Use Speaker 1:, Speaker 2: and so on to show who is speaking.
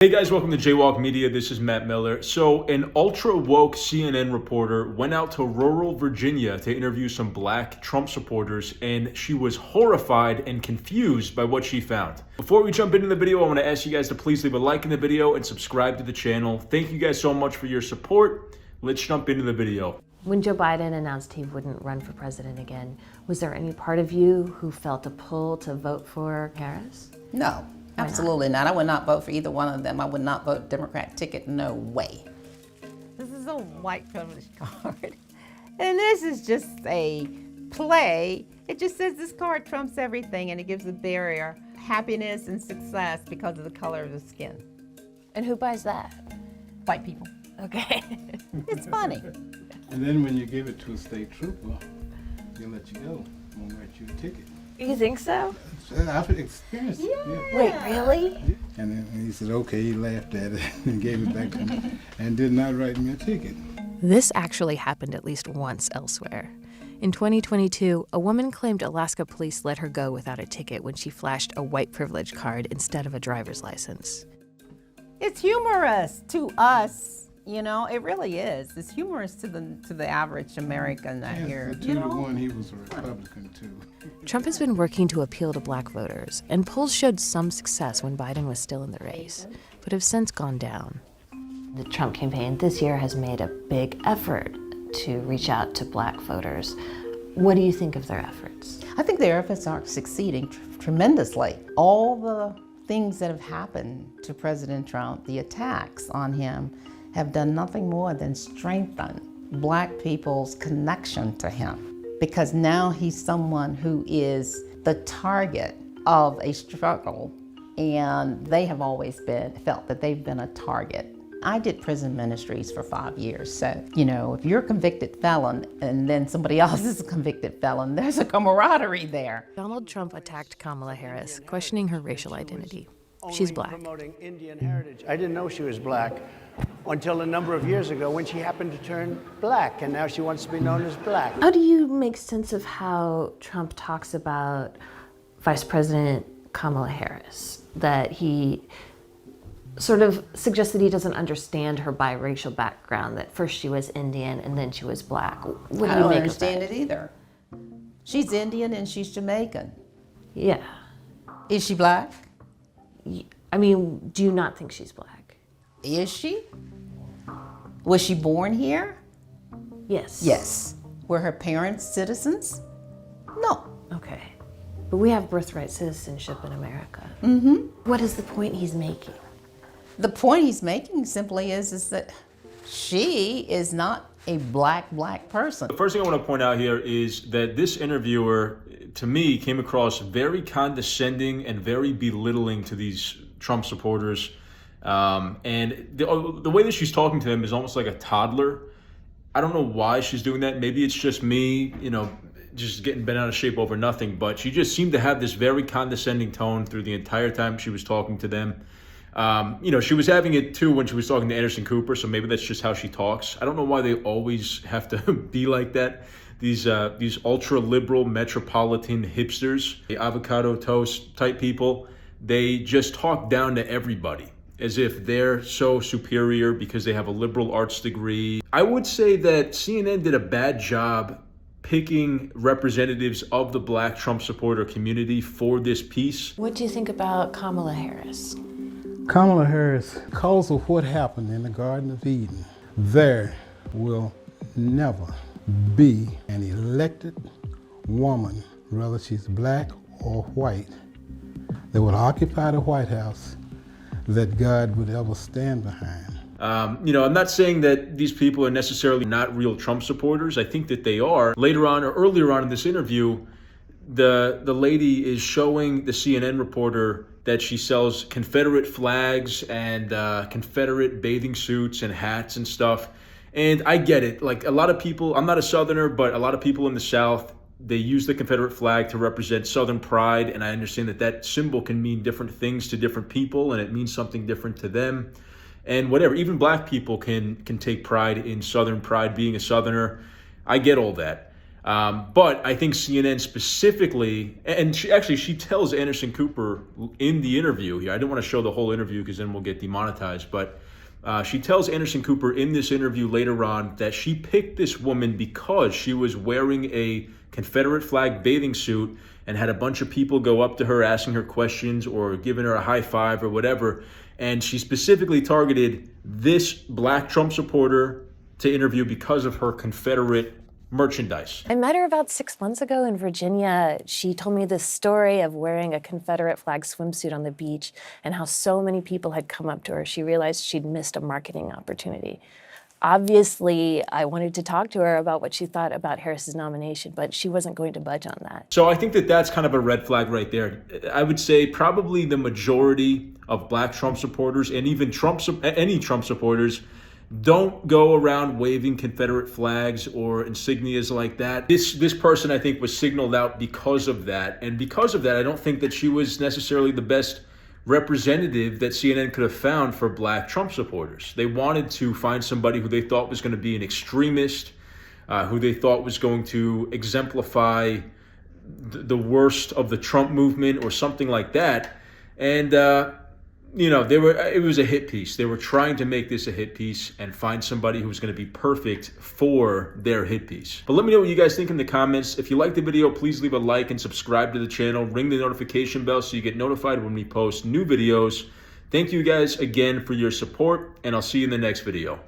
Speaker 1: Hey guys, welcome to JayWalk Media. This is Matt Miller. So an ultra-woke CNN reporter went out to rural Virginia to interview some black Trump supporters, and she was horrified and confused by what she found. Before we jump into the video, I want to ask you guys to please leave a like in the video and subscribe to the channel. Thank you guys so much for your support. Let's jump into the video.
Speaker 2: When Joe Biden announced he wouldn't run for president again, was there any part of you who felt a pull to vote for Harris?
Speaker 3: No. Absolutely not. I would not vote for either one of them. I would not vote Democrat ticket. No way.
Speaker 4: This is a white privilege card. And this is just a play. It just says this card trumps everything, and it gives a barrier, happiness and success because of the color of the skin.
Speaker 2: And who buys that?
Speaker 4: White people.
Speaker 2: Okay.
Speaker 4: It's funny.
Speaker 5: And then when you give it to a state trooper, they'll let you go. Won't write you a ticket.
Speaker 2: You think so?
Speaker 5: I've experienced it. Yeah.
Speaker 2: Wait, really?
Speaker 5: And then he said, okay, he laughed at it and gave it back to me and did not write me a ticket.
Speaker 6: This actually happened at least once elsewhere. In 2022, a woman claimed Alaska police let her go without a ticket when she flashed a white privilege card instead of a driver's license.
Speaker 4: It's humorous to us. You know, it really is. It's humorous to the average American out here.
Speaker 5: 2-1, he was a Republican too.
Speaker 6: Trump has been working to appeal to black voters, and polls showed some success when Biden was still in the race, but have since gone down.
Speaker 2: The Trump campaign this year has made a big effort to reach out to black voters. What do you think of their efforts?
Speaker 3: I think their efforts are succeeding tremendously. All the things that have happened to President Trump, the attacks on him, have done nothing more than strengthen black people's connection to him, because now he's someone who is the target of a struggle, and they have always felt that they've been a target. I did prison ministries for 5 years, so, you know, if you're a convicted felon and then somebody else is a convicted felon, there's a camaraderie there.
Speaker 6: Donald Trump attacked Kamala Harris, questioning her racial identity. She's black.
Speaker 7: Promoting Indian heritage. I didn't know she was black until a number of years ago when she happened to turn black, and now she wants to be known as black.
Speaker 2: How do you make sense of how Trump talks about Vice President Kamala Harris? That he sort of suggests that he doesn't understand her biracial background, that first she was Indian and then she was black. What do
Speaker 3: I
Speaker 2: you
Speaker 3: don't
Speaker 2: make
Speaker 3: understand
Speaker 2: of that?
Speaker 3: it either. She's Indian and she's Jamaican.
Speaker 2: Yeah.
Speaker 3: Is she black?
Speaker 2: I mean, do you not think she's black?
Speaker 3: Is she? Was she born here?
Speaker 2: Yes.
Speaker 3: Yes. Were her parents citizens? No.
Speaker 2: Okay. But we have birthright citizenship in America.
Speaker 3: Mm-hmm.
Speaker 2: What is the point he's making?
Speaker 3: The point he's making simply is that she is not a black person.
Speaker 1: The first thing I want to point out here is that this interviewer, to me, came across very condescending and very belittling to these Trump supporters. And the way that she's talking to them is almost like a toddler. I don't know why she's doing that. Maybe it's just me, you know, just getting bent out of shape over nothing. But she just seemed to have this very condescending tone through the entire time she was talking to them. You know, she was having it too when she was talking to Anderson Cooper, so maybe that's just how she talks. I don't know why they always have to be like that. These ultra-liberal metropolitan hipsters, the avocado toast type people, they just talk down to everybody as if they're so superior because they have a liberal arts degree. I would say that CNN did a bad job picking representatives of the black Trump supporter community for this piece.
Speaker 2: What do you think about Kamala Harris?
Speaker 5: Kamala Harris, because of what happened in the Garden of Eden, there will never be an elected woman, whether she's black or white, that would occupy the White House that God would ever stand behind.
Speaker 1: You know, I'm not saying that these people are necessarily not real Trump supporters. I think that they are. Later on or earlier on in this interview, the lady is showing the CNN reporter that she sells Confederate flags and Confederate bathing suits and hats and stuff. And I get it. Like a lot of people, I'm not a Southerner, but a lot of people in the South, they use the Confederate flag to represent Southern pride. And I understand that that symbol can mean different things to different people, and it means something different to them. And whatever, even black people can take pride in Southern pride, being a Southerner. I get all that. But I think CNN specifically, and she tells Anderson Cooper in the interview here, I didn't want to show the whole interview because then we'll get demonetized, but she tells Anderson Cooper in this interview later on that she picked this woman because she was wearing a Confederate flag bathing suit and had a bunch of people go up to her asking her questions or giving her a high five or whatever. And she specifically targeted this black Trump supporter to interview because of her Confederate merchandise.
Speaker 2: I met her about 6 months ago in Virginia. She told me this story of wearing a Confederate flag swimsuit on the beach and how so many people had come up to her. She realized she'd missed a marketing opportunity. Obviously, I wanted to talk to her about what she thought about Harris's nomination, but she wasn't going to budge on that.
Speaker 1: So I think that that's kind of a red flag right there. I would say probably the majority of black Trump supporters and even any Trump supporters don't go around waving Confederate flags or insignias like that. This person, I think, was signaled out because of that. And because of that, I don't think that she was necessarily the best representative that CNN could have found for black Trump supporters. They wanted to find somebody who they thought was going to be an extremist, who they thought was going to exemplify the worst of the Trump movement or something like that. And, it was a hit piece. They were trying to make this a hit piece and find somebody who was going to be perfect for their hit piece. But let me know what you guys think in the comments. If you like the video, please leave a like and subscribe to the channel. Ring the notification bell so you get notified when we post new videos. Thank you guys again for your support, and I'll see you in the next video.